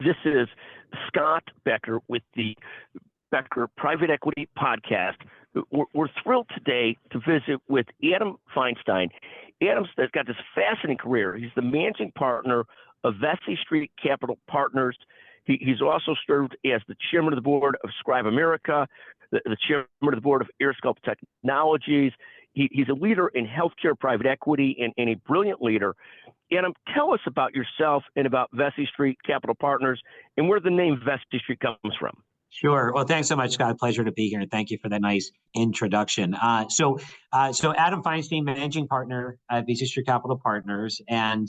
This is Scott Becker with the Becker Private Equity Podcast. We're thrilled today to visit with Adam Feinstein. Adam's got this fascinating career. He's the managing partner of Vesey Street Capital Partners. He's also served as the chairman of the board of Scribe America, the chairman of the board of AirSculpt Technologies. He's a leader in healthcare private equity and a brilliant leader. Adam, tell us about yourself and about Vesey Street Capital Partners and where the name Vesey Street comes from. Sure. Well, thanks so much, Scott. Pleasure to be here. And thank you for that nice introduction. So Adam Feinstein, managing partner at Vesey Street Capital Partners. And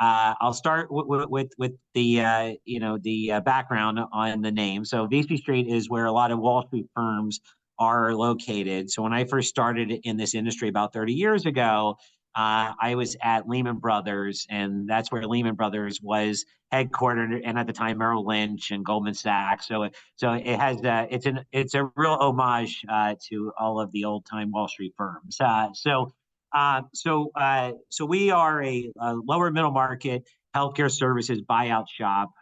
I'll start with the background on the name. So Vesey Street is where a lot of Wall Street firms are located. So when I first started in this industry about 30 years ago, I was at Lehman Brothers, and that's where Lehman Brothers was headquartered, and at the time Merrill Lynch and Goldman Sachs. So it has it's a real homage to all of the old time Wall Street firms. So we are a lower middle market healthcare services buyout shop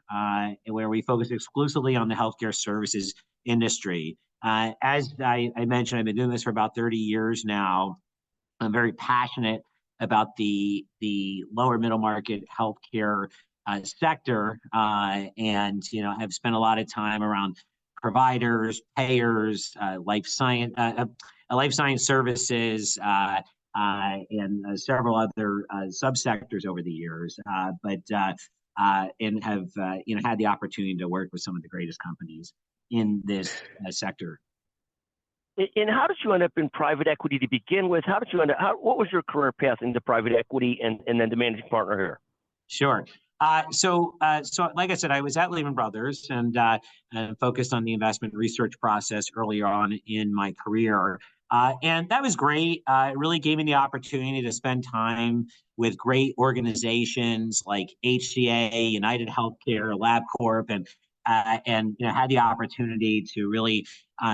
where we focus exclusively on the healthcare services industry. As I mentioned, I've been doing this for about 30 years now. I'm very passionate about the lower middle market healthcare sector, and have spent a lot of time around providers, payers, life science services, and several other subsectors over the years. And have had the opportunity to work with some of the greatest companies in this sector. And how did you end up in private equity to begin with? How did you what was your career path into private equity and then the managing partner here? Sure. So like I said, I was at Lehman Brothers and focused on the investment research process early on in my career. And that was great. It really gave me the opportunity to spend time with great organizations like HCA, United Healthcare, LabCorp, and had the opportunity to really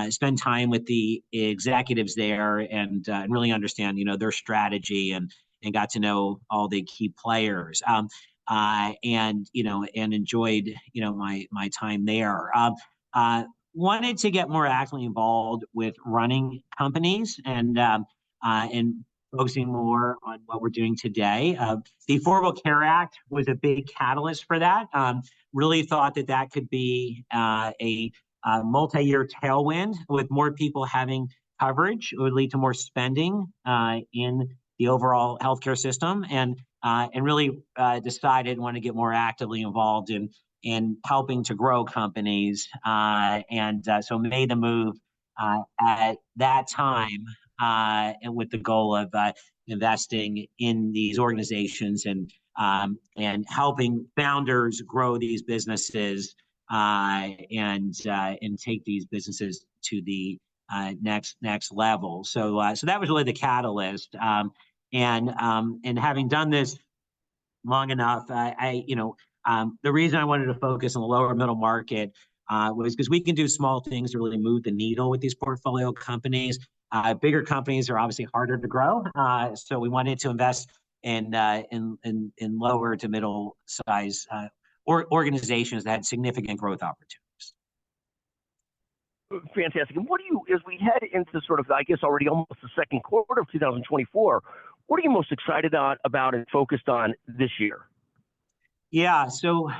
spend time with the executives there and really understand their strategy and got to know all the key players and enjoyed my time there. Wanted to get more actively involved with running companies and focusing more on what we're doing today. The Affordable Care Act was a big catalyst for that. Really thought that could be a multi-year tailwind with more people having coverage. It would lead to more spending in the overall healthcare system, and really decided want to get more actively involved in helping to grow companies, so made the move at that time, and with the goal of investing in these organizations and helping founders grow these businesses and take these businesses to the next level. So that was really the catalyst. And having done this long enough, the reason I wanted to focus on the lower middle market was because we can do small things to really move the needle with these portfolio companies. Bigger companies are obviously harder to grow, so we wanted to invest in lower to middle size organizations that had significant growth opportunities. Fantastic. And as we head into sort of, I guess, already almost the second quarter of 2024, what are you most excited about and focused on this year? Yeah, so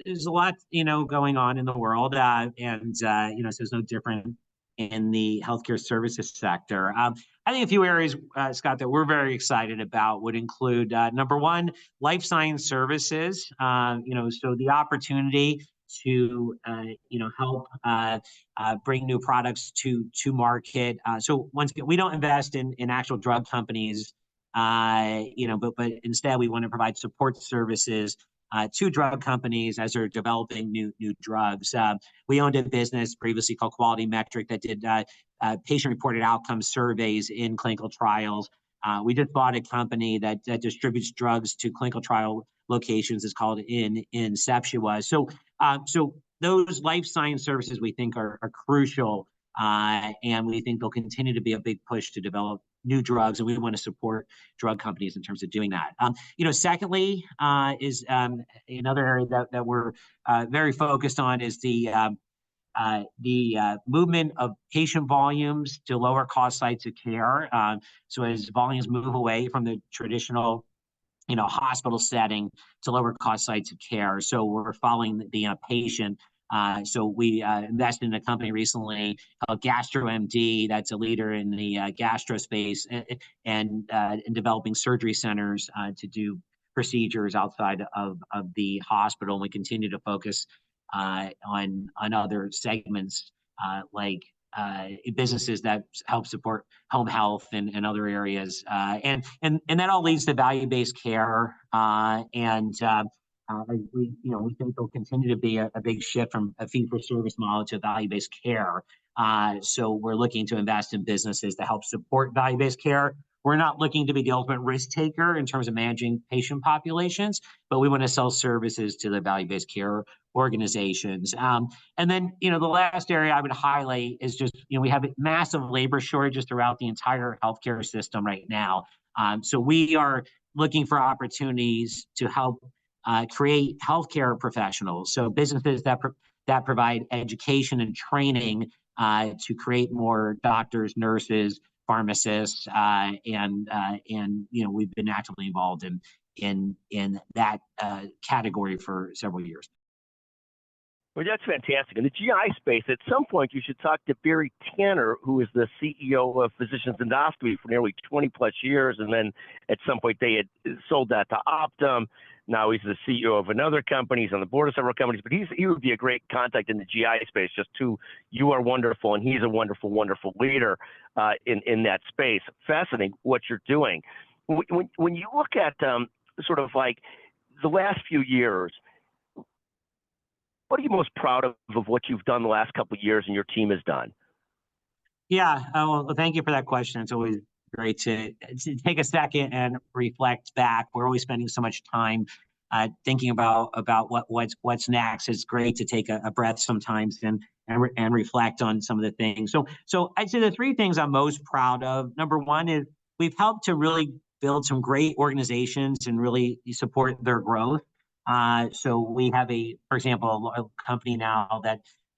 there's a lot, going on in the world, and so it's no different in the healthcare services sector. I think a few areas, Scott, that we're very excited about would include, number one, life science services. So the opportunity to, help bring new products to market. So once again, we don't invest in actual drug companies, but instead we want to provide support services to drug companies as they're developing new drugs. We owned a business previously called Quality Metric that did patient-reported outcome surveys in clinical trials. We just bought a company that distributes drugs to clinical trial locations. It's called Inceptua. So those life science services we think are crucial, and we think they'll continue to be a big push to develop new drugs, and we want to support drug companies in terms of doing that. Secondly, is another area that we're very focused on is the movement of patient volumes to lower cost sites of care. So as volumes move away from the traditional hospital setting to lower cost sites of care. So we're following the patient. So we invested in a company recently called GastroMD, that's a leader in the gastro space, and in developing surgery centers to do procedures outside of the hospital. And we continue to focus on other segments like businesses that help support home health and other areas, and that all leads to value-based care, we think there'll continue to be a big shift from a fee-for-service model to value-based care. So we're looking to invest in businesses to help support value-based care. We're not looking to be the ultimate risk taker in terms of managing patient populations, but we want to sell services to the value-based care organizations. And then, the last area I would highlight is just, we have massive labor shortages throughout the entire healthcare system right now. So we are looking for opportunities to help create healthcare professionals. So businesses that provide education and training to create more doctors, nurses, pharmacists, and we've been actively involved in that category for several years. Well, that's fantastic. In the GI space, at some point, you should talk to Barry Tanner, who is the CEO of Physicians Endoscopy for nearly 20 plus years. And then at some point, they had sold that to Optum. Now he's the CEO of another company. He's on the board of several companies, but he would be a great contact in the GI space. Just you are wonderful, and he's a wonderful, wonderful leader in that space. Fascinating what you're doing. When you look at sort of like the last few years, what are you most proud of what you've done the last couple of years and your team has done? Yeah, well, thank you for that question. It's always great to take a second and reflect back. We're always spending so much time thinking about what's next. It's great to take a breath sometimes and reflect on some of the things. So I'd say the three things I'm most proud of. Number one is we've helped to really build some great organizations and really support their growth. So we have for example, a company now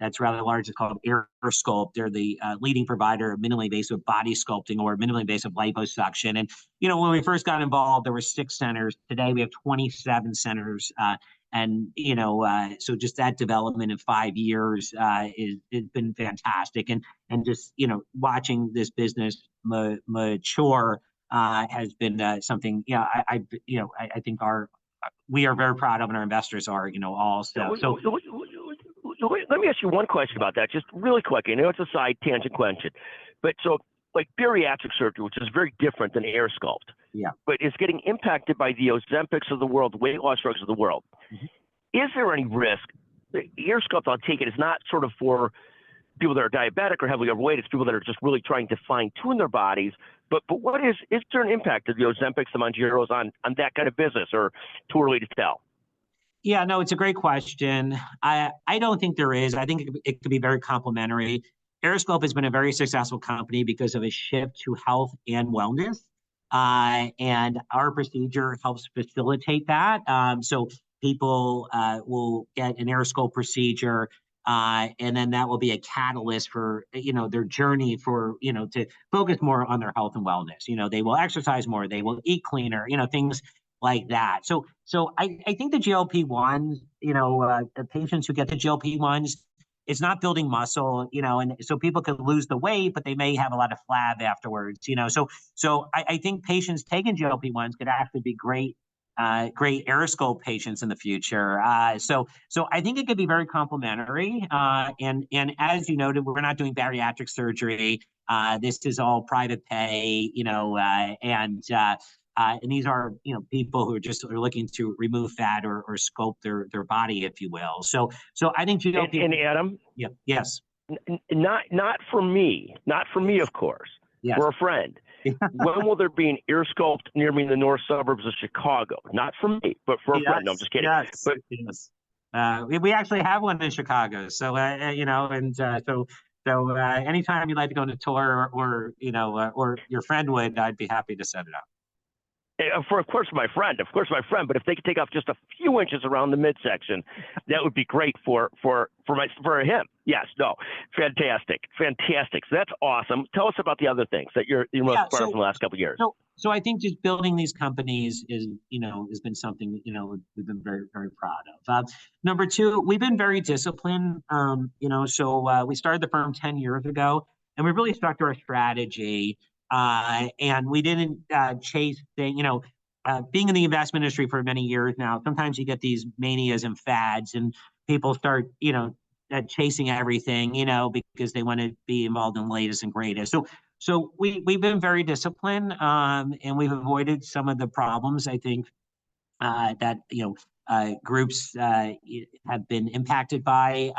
that's rather large. It's called AirSculpt. They're the leading provider of minimally invasive body sculpting or minimally invasive liposuction. And, when we first got involved, there were 6 centers. Today, we have 27 centers. So just that development in 5 years has been fantastic. And just, watching this business mature has been something, I think we are very proud of, and our investors are, also. So let me ask you one question about that, just really quick. I know it's a side tangent question, but so like bariatric surgery, which is very different than AirSculpt, but is getting impacted by the Ozempics of the world, weight loss drugs of the world. Mm-hmm. Is there any risk? AirSculpt, I'll take it, is not sort of for people that are diabetic or heavily overweight. It's people that are just really trying to fine tune their bodies. But what is there an impact of the Ozempics, the Mounjaros on that kind of business, or too early to tell? Yeah, no, it's a great question. I don't think there is. I think it could be very complementary. AirSculpt has been a very successful company because of a shift to health and wellness. And our procedure helps facilitate that. So people will get an AirSculpt procedure, and then that will be a catalyst for, their journey for, to focus more on their health and wellness. They will exercise more, they will eat cleaner, things like that. So I think the GLP-1s, the patients who get the GLP-1s, it's not building muscle, and so people could lose the weight, but they may have a lot of flab afterwards, So I think patients taking GLP-1s could actually be great AirSculpt patients in the future. So I think it could be very complementary. And as you noted, we're not doing bariatric surgery. This is all private pay, and these are, people who are looking to remove fat or sculpt their body, if you will. So I think GLP. And Adam. Yeah. Yes. Not for me, of course. Yes. For a friend. When will there be an AirSculpt near me in the north suburbs of Chicago? Not for me, but for a friend. No, I'm just kidding. Yes. We actually have one in Chicago. So so So anytime you'd like to go on a tour, or or your friend would, I'd be happy to set it up. Of course, my friend. But if they could take off just a few inches around the midsection, that would be great for him. Yes, no, fantastic. So that's awesome. Tell us about the other things that you're most proud of from the last couple of years. So I think just building these companies is, has been something, we've been very, very proud of. Number two, we've been very disciplined. So we started the firm 10 years ago, and we really stuck to our strategy. And we didn't chase things, being in the investment industry for many years now, sometimes you get these manias and fads, and people start, chasing everything, because they want to be involved in the latest and greatest. So we've been very disciplined, and we've avoided some of the problems, I think, that, groups have been impacted by,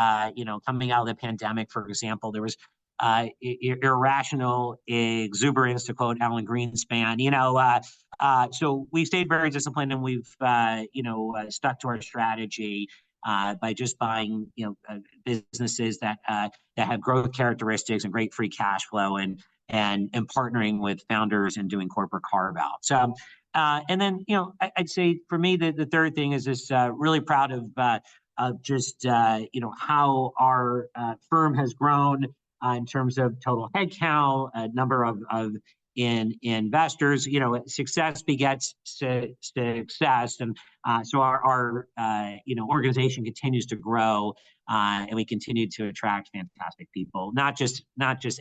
coming out of the pandemic. For example, there was irrational exuberance, to quote Alan Greenspan. So we stayed very disciplined, and we've stuck to our strategy by just buying businesses that have growth characteristics and great free cash flow, and partnering with founders and doing corporate carve outs. And then I'd say for me the third thing is this: really proud of just how our firm has grown. In terms of total headcount, number of investors, success begets success, and so our organization continues to grow, and we continue to attract fantastic people, not just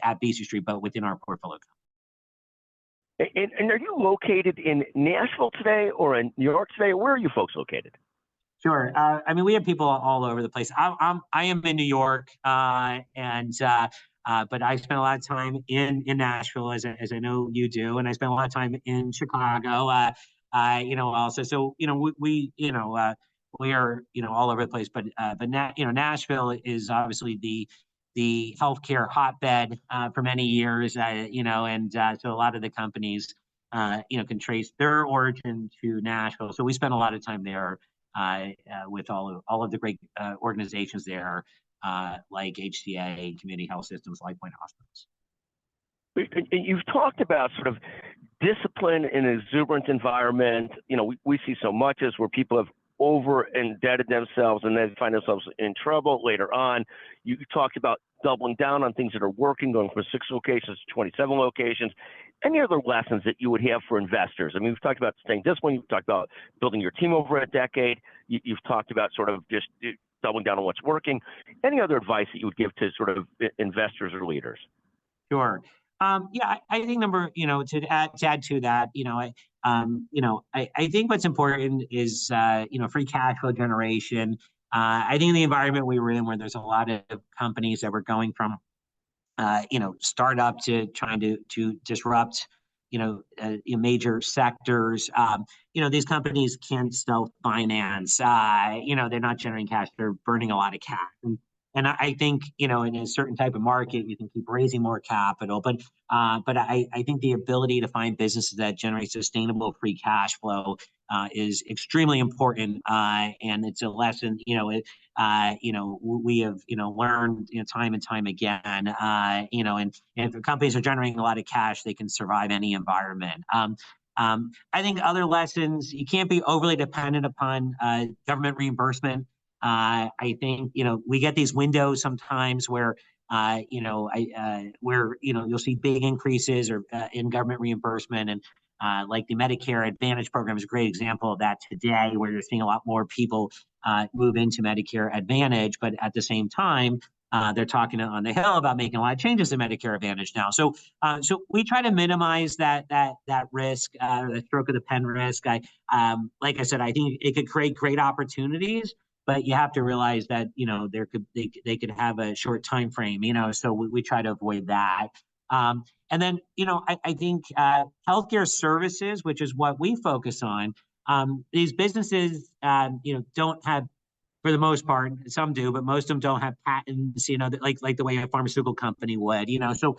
at Vesey Street, but within our portfolio. And are you located in Nashville today, or in New York today? Where are you folks located? Sure. We have people all over the place. I am in New York, but I spent a lot of time in Nashville, as I know you do, and I spent a lot of time in Chicago. Also, so we are all over the place. But Nashville is obviously the healthcare hotbed for many years. And so a lot of the companies can trace their origin to Nashville. So we spent a lot of time there with all of the great organizations there. Like HCA, Community Health Systems, LifePoint Hospitals. You've talked about sort of discipline in an exuberant environment. We see so much as where people have over indebted themselves and then find themselves in trouble later on. You talked about doubling down on things that are working, going from 6 locations to 27 locations. Any other lessons that you would have for investors? We've talked about staying disciplined. You've talked about building your team over a decade. You've talked about sort of just doubling down on what's working. Any other advice that you would give to sort of investors or leaders? Sure. I think to add to that, I think what's important is free cash flow generation. I think in the environment we were in, where there's a lot of companies that were going from startup to trying to disrupt major sectors. These companies can't self-finance. They're not generating cash. They're burning a lot of cash. And I think, in a certain type of market, you can keep raising more capital. But I think the ability to find businesses that generate sustainable free cash flow is extremely important. And it's a lesson, we have, learned, time and time again, and if companies are generating a lot of cash, they can survive any environment. I think other lessons: you can't be overly dependent upon government reimbursement. I think, we get these windows sometimes where, you'll see big increases or in government reimbursement, and like the Medicare Advantage program is a great example of that today, where you're seeing a lot more people move into Medicare Advantage, but at the same time, they're talking on the Hill about making a lot of changes to Medicare Advantage now. So we try to minimize that risk, the stroke of the pen risk. Like I said, I think it could create great opportunities, but you have to realize that they could have a short time frame. So we try to avoid that. And then I think healthcare services, which is what we focus on. These businesses don't have, for the most part, some do, but most of them don't have patents. Like the way a pharmaceutical company would. So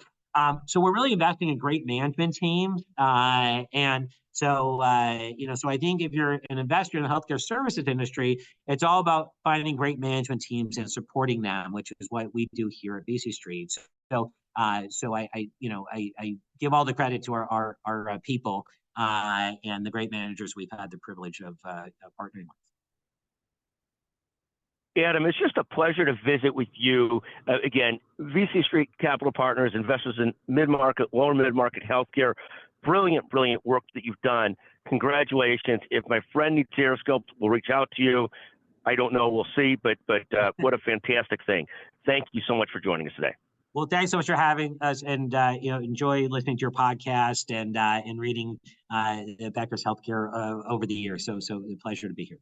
we're really investing in great management teams, and so I think if you're an investor in the healthcare services industry, it's all about finding great management teams and supporting them, which is what we do here at Vesey Street. So, I give all the credit to our people and the great managers we've had the privilege of partnering with. Adam, it's just a pleasure to visit with you. Again, Vesey Street Capital Partners, investors in mid-market, lower mid-market healthcare. Brilliant, brilliant work that you've done. Congratulations. If my friend needs Aeroscope, we'll reach out to you. I don't know. We'll see. But what a fantastic thing. Thank you so much for joining us today. Well, thanks so much for having us, and enjoy listening to your podcast and reading Becker's Healthcare over the years. So a pleasure to be here.